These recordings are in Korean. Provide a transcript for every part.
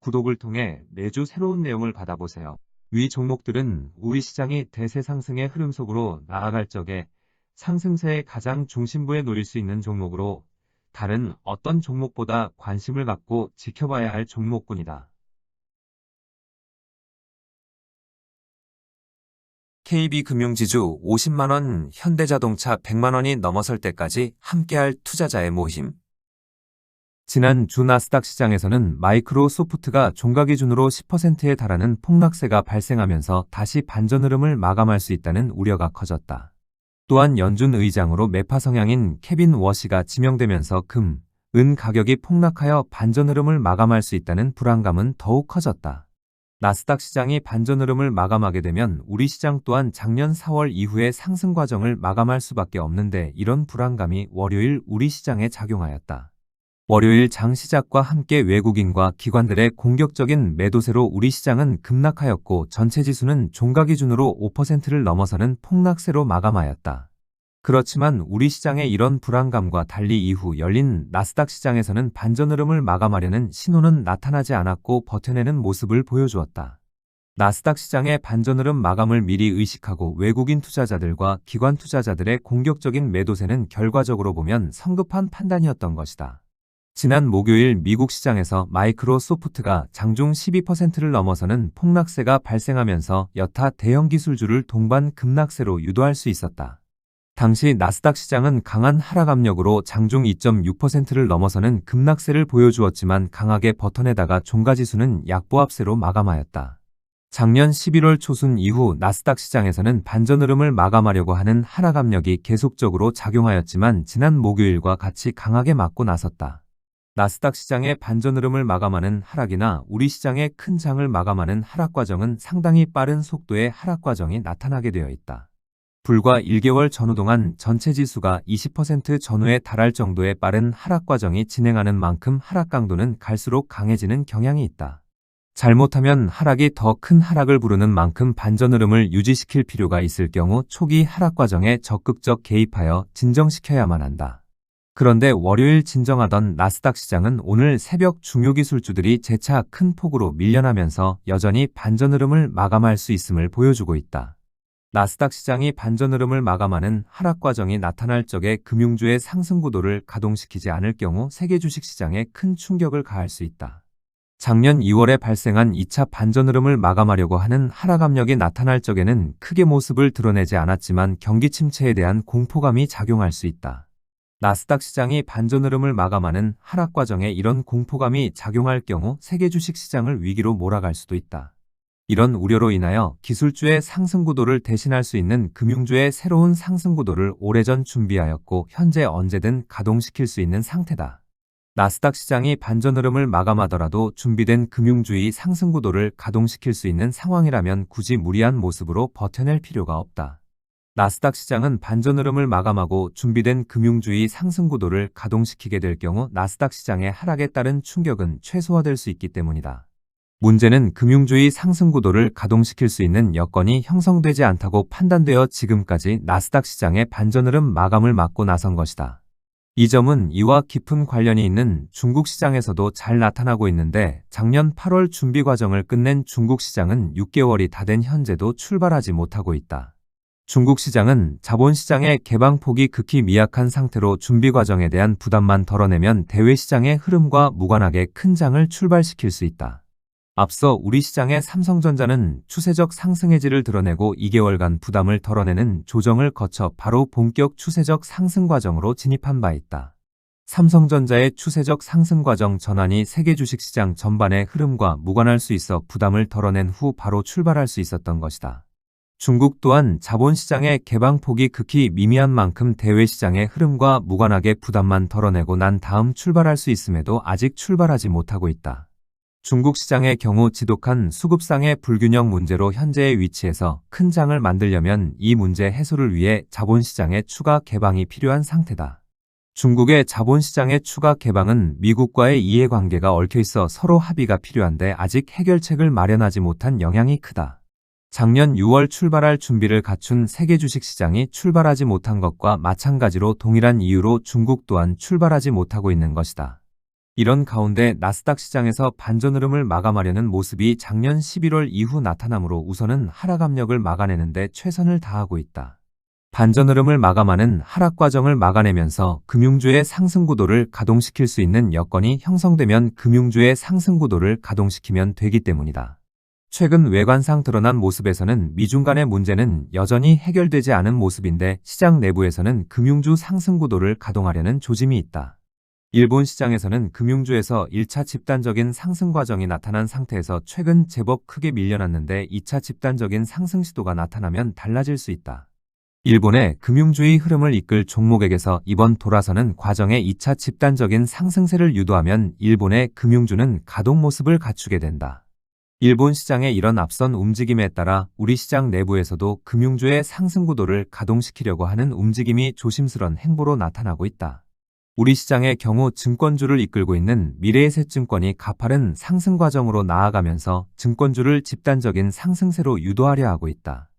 구독을 통해 매주 새로운 내용을 받아보세요. 위 종목들은 우리 시장이 대세 상승의 흐름 속으로 나아갈 적에 상승세의 가장 중심부에 놓일 수 있는 종목으로 다른 어떤 종목보다 관심을 갖고 지켜봐야 할 종목군이다. KB금융지주 50만원, 현대자동차 100만원이 넘어설 때까지 함께할 투자자의 모임. 지난 주 나스닥 시장에서는 마이크로소프트가 종가 기준으로 10%에 달하는 폭락세가 발생하면서 다시 반전 흐름을 마감할 수 있다는 우려가 커졌다. 또한 연준 의장으로 매파 성향인 케빈 워시가 지명되면서 금, 은 가격이 폭락하여 반전 흐름을 마감할 수 있다는 불안감은 더욱 커졌다. 나스닥 시장이 반전 흐름을 마감하게 되면 우리 시장 또한 작년 4월 이후의 상승 과정을 마감할 수밖에 없는데 이런 불안감이 월요일 우리 시장에 작용하였다. 월요일 장 시작과 함께 외국인과 기관들의 공격적인 매도세로 우리 시장은 급락하였고 전체 지수는 종가 기준으로 5%를 넘어서는 폭락세로 마감하였다. 그렇지만 우리 시장의 이런 불안감과 달리 이후 열린 나스닥 시장에서는 반전 흐름을 마감하려는 신호는 나타나지 않았고 버텨내는 모습을 보여주었다. 나스닥 시장의 반전 흐름 마감을 미리 의식하고 외국인 투자자들과 기관 투자자들의 공격적인 매도세는 결과적으로 보면 성급한 판단이었던 것이다. 지난 목요일 미국 시장에서 마이크로소프트가 장중 12%를 넘어서는 폭락세가 발생하면서 여타 대형 기술주를 동반 급락세로 유도할 수 있었다. 당시 나스닥 시장은 강한 하락 압력으로 장중 2.6%를 넘어서는 급락세를 보여주었지만 강하게 버텨내다가 종가지수는 약보합세로 마감하였다. 작년 11월 초순 이후 나스닥 시장에서는 반전 흐름을 마감하려고 하는 하락 압력이 계속적으로 작용하였지만 지난 목요일과 같이 강하게 맞고 나섰다. 나스닥 시장의 반전 흐름을 마감하는 하락이나 우리 시장의 큰 장을 마감하는 하락 과정은 상당히 빠른 속도의 하락 과정이 나타나게 되어 있다. 불과 1개월 전후 동안 전체 지수가 20% 전후에 달할 정도의 빠른 하락 과정이 진행하는 만큼 하락 강도는 갈수록 강해지는 경향이 있다. 잘못하면 하락이 더 큰 하락을 부르는 만큼 반전 흐름을 유지시킬 필요가 있을 경우 초기 하락 과정에 적극적 개입하여 진정시켜야만 한다. 그런데 월요일 진정하던 나스닥 시장은 오늘 새벽 중요 기술주들이 재차 큰 폭으로 밀려나면서 여전히 반전 흐름을 마감할 수 있음을 보여주고 있다. 나스닥 시장이 반전 흐름을 마감하는 하락 과정이 나타날 적에 금융주의 상승 구도를 가동시키지 않을 경우 세계 주식시장에 큰 충격을 가할 수 있다. 작년 2월에 발생한 2차 반전 흐름을 마감하려고 하는 하락 압력이 나타날 적에는 크게 모습을 드러내지 않았지만 경기 침체에 대한 공포감이 작용할 수 있다. 나스닥 시장이 반전 흐름을 마감하는 하락 과정에 이런 공포감이 작용할 경우 세계 주식시장을 위기로 몰아갈 수도 있다. 이런 우려로 인하여 기술주의 상승 구도를 대신할 수 있는 금융주의 새로운 상승 구도를 오래전 준비하였고 현재 언제든 가동시킬 수 있는 상태다. 나스닥 시장이 반전 흐름을 마감하더라도 준비된 금융주의 상승 구도를 가동시킬 수 있는 상황이라면 굳이 무리한 모습으로 버텨낼 필요가 없다. 나스닥 시장은 반전 흐름을 마감하고 준비된 금융주의 상승 구도를 가동시키게 될 경우 나스닥 시장의 하락에 따른 충격은 최소화될 수 있기 때문이다. 문제는 금융주의 상승 구도를 가동시킬 수 있는 여건이 형성되지 않다고 판단되어 지금까지 나스닥 시장의 반전 흐름 마감을 막고 나선 것이다. 이 점은 이와 깊은 관련이 있는 중국 시장에서도 잘 나타나고 있는데 작년 8월 준비 과정을 끝낸 중국 시장은 6개월이 다 된 현재도 출발하지 못하고 있다. 중국 시장은 자본시장의 개방폭이 극히 미약한 상태로 준비 과정에 대한 부담만 덜어내면 대외 시장의 흐름과 무관하게 큰 장을 출발시킬 수 있다. 앞서 우리 시장의 삼성전자는 추세적 상승의 질을 드러내고 2개월간 부담을 덜어내는 조정을 거쳐 바로 본격 추세적 상승 과정으로 진입한 바 있다. 삼성전자의 추세적 상승 과정 전환이 세계 주식시장 전반의 흐름과 무관할 수 있어 부담을 덜어낸 후 바로 출발할 수 있었던 것이다. 중국 또한 자본시장의 개방폭이 극히 미미한 만큼 대외시장의 흐름과 무관하게 부담만 덜어내고 난 다음 출발할 수 있음에도 아직 출발하지 못하고 있다. 중국 시장의 경우 지독한 수급상의 불균형 문제로 현재의 위치에서 큰 장을 만들려면 이 문제 해소를 위해 자본시장의 추가 개방이 필요한 상태다. 중국의 자본시장의 추가 개방은 미국과의 이해관계가 얽혀있어 서로 합의가 필요한데 아직 해결책을 마련하지 못한 영향이 크다. 작년 6월 출발할 준비를 갖춘 세계 주식시장이 출발하지 못한 것과 마찬가지로 동일한 이유로 중국 또한 출발하지 못하고 있는 것이다. 이런 가운데 나스닥 시장에서 반전 흐름을 마감하려는 모습이 작년 11월 이후 나타나므로 우선은 하락 압력을 막아내는 데 최선을 다하고 있다. 반전 흐름을 마감하는 하락 과정을 막아내면서 금융주의 상승 구도를 가동시킬 수 있는 여건이 형성되면 금융주의 상승 구도를 가동시키면 되기 때문이다. 최근 외관상 드러난 모습에서는 미중 간의 문제는 여전히 해결되지 않은 모습인데 시장 내부에서는 금융주 상승 구도를 가동하려는 조짐이 있다. 일본 시장에서는 금융주에서 1차 집단적인 상승 과정이 나타난 상태에서 최근 제법 크게 밀려났는데 2차 집단적인 상승 시도가 나타나면 달라질 수 있다. 일본의 금융주의 흐름을 이끌 종목에게서 이번 돌아서는 과정에 2차 집단적인 상승세를 유도하면 일본의 금융주는 가동 모습을 갖추게 된다. 일본 시장의 이런 앞선 움직임에 따라 우리 시장 내부에서도 금융주의 상승 구도를 가동시키려고 하는 움직임이 조심스런 행보로 나타나고 있다. 우리 시장의 경우 증권주를 이끌고 있는 미래에셋증권이 가파른 상승 과정으로 나아가면서 증권주를 집단적인 상승세로 유도하려 하고 있다.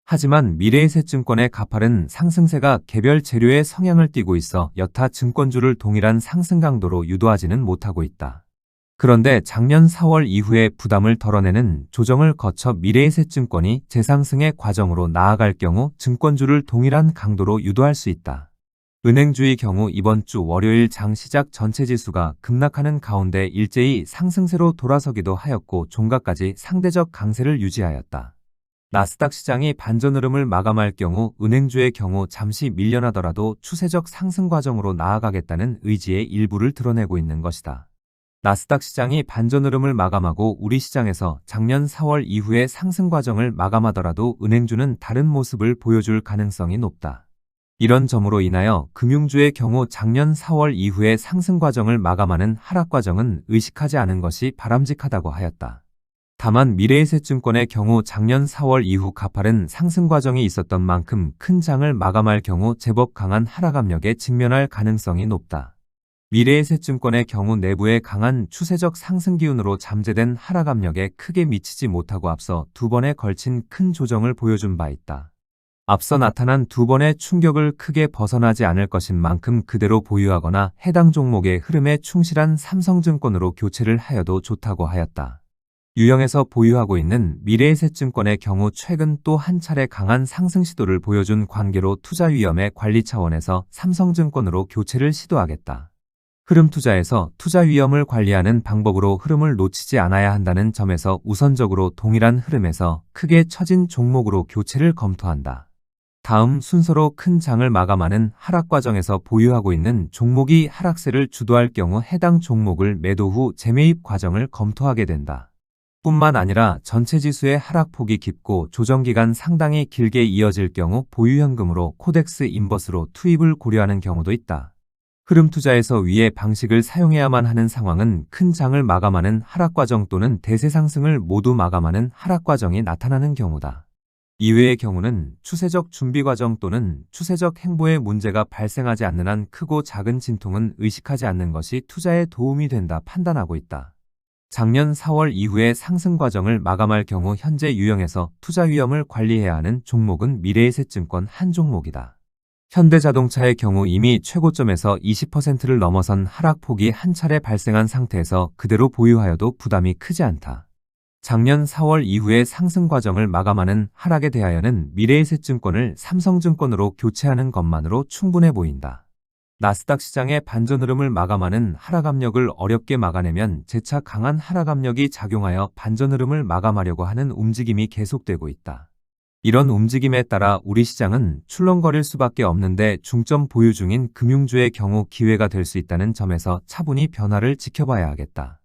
하지만 미래에셋증권의 가파른 상승세가 개별 재료의 성향을 띠고 있어 여타 증권주를 동일한 상승 강도로 유도하지는 못하고 있다. 그런데 작년 4월 이후에 부담을 덜어내는 조정을 거쳐 미래에셋증권이 재상승의 과정으로 나아갈 경우 증권주를 동일한 강도로 유도할 수 있다. 은행주의 경우 이번 주 월요일 장 시작 전체 지수가 급락하는 가운데 일제히 상승세로 돌아서기도 하였고 종가까지 상대적 강세를 유지하였다. 나스닥 시장이 반전 흐름을 마감할 경우 은행주의 경우 잠시 밀려나더라도 추세적 상승 과정으로 나아가겠다는 의지의 일부를 드러내고 있는 것이다. 나스닥 시장이 반전 흐름을 마감하고 우리 시장에서 작년 4월 이후의 상승 과정을 마감하더라도 은행주는 다른 모습을 보여줄 가능성이 높다. 이런 점으로 인하여 금융주의 경우 작년 4월 이후의 상승 과정을 마감하는 하락 과정은 의식하지 않은 것이 바람직하다고 하였다. 다만 미래에셋증권의 경우 작년 4월 이후 가파른 상승 과정이 있었던 만큼 큰 장을 마감할 경우 제법 강한 하락 압력에 직면할 가능성이 높다. 미래에셋증권의 경우 내부의 강한 추세적 상승 기운으로 잠재된 하락 압력에 크게 미치지 못하고 앞서 두 번에 걸친 큰 조정을 보여준 바 있다. 앞서 나타난 두 번의 충격을 크게 벗어나지 않을 것인 만큼 그대로 보유하거나 해당 종목의 흐름에 충실한 삼성증권으로 교체를 하여도 좋다고 하였다. 유형에서 보유하고 있는 미래에셋증권의 경우 최근 또 한 차례 강한 상승 시도를 보여준 관계로 투자 위험의 관리 차원에서 삼성증권으로 교체를 시도하겠다. 흐름 투자에서 투자 위험을 관리하는 방법으로 흐름을 놓치지 않아야 한다는 점에서 우선적으로 동일한 흐름에서 크게 처진 종목으로 교체를 검토한다. 다음 순서로 큰 장을 마감하는 하락 과정에서 보유하고 있는 종목이 하락세를 주도할 경우 해당 종목을 매도 후 재매입 과정을 검토하게 된다. 뿐만 아니라 전체 지수의 하락폭이 깊고 조정기간 상당히 길게 이어질 경우 보유현금으로 코덱스 인버스로 투입을 고려하는 경우도 있다. 흐름 투자에서 위의 방식을 사용해야만 하는 상황은 큰 장을 마감하는 하락 과정 또는 대세 상승을 모두 마감하는 하락 과정이 나타나는 경우다. 이외의 경우는 추세적 준비 과정 또는 추세적 행보에 문제가 발생하지 않는 한 크고 작은 진통은 의식하지 않는 것이 투자에 도움이 된다 판단하고 있다. 작년 4월 이후의 상승 과정을 마감할 경우 현재 유형에서 투자 위험을 관리해야 하는 종목은 미래에셋증권 한 종목이다. 현대자동차의 경우 이미 최고점에서 20%를 넘어선 하락폭이 한 차례 발생한 상태에서 그대로 보유하여도 부담이 크지 않다. 작년 4월 이후의 상승 과정을 마감하는 하락에 대하여는 미래에셋증권을 삼성증권으로 교체하는 것만으로 충분해 보인다. 나스닥 시장의 반전 흐름을 마감하는 하락 압력을 어렵게 막아내면 재차 강한 하락 압력이 작용하여 반전 흐름을 마감하려고 하는 움직임이 계속되고 있다. 이런 움직임에 따라 우리 시장은 출렁거릴 수밖에 없는데 중점 보유 중인 금융주의 경우 기회가 될 수 있다는 점에서 차분히 변화를 지켜봐야 하겠다.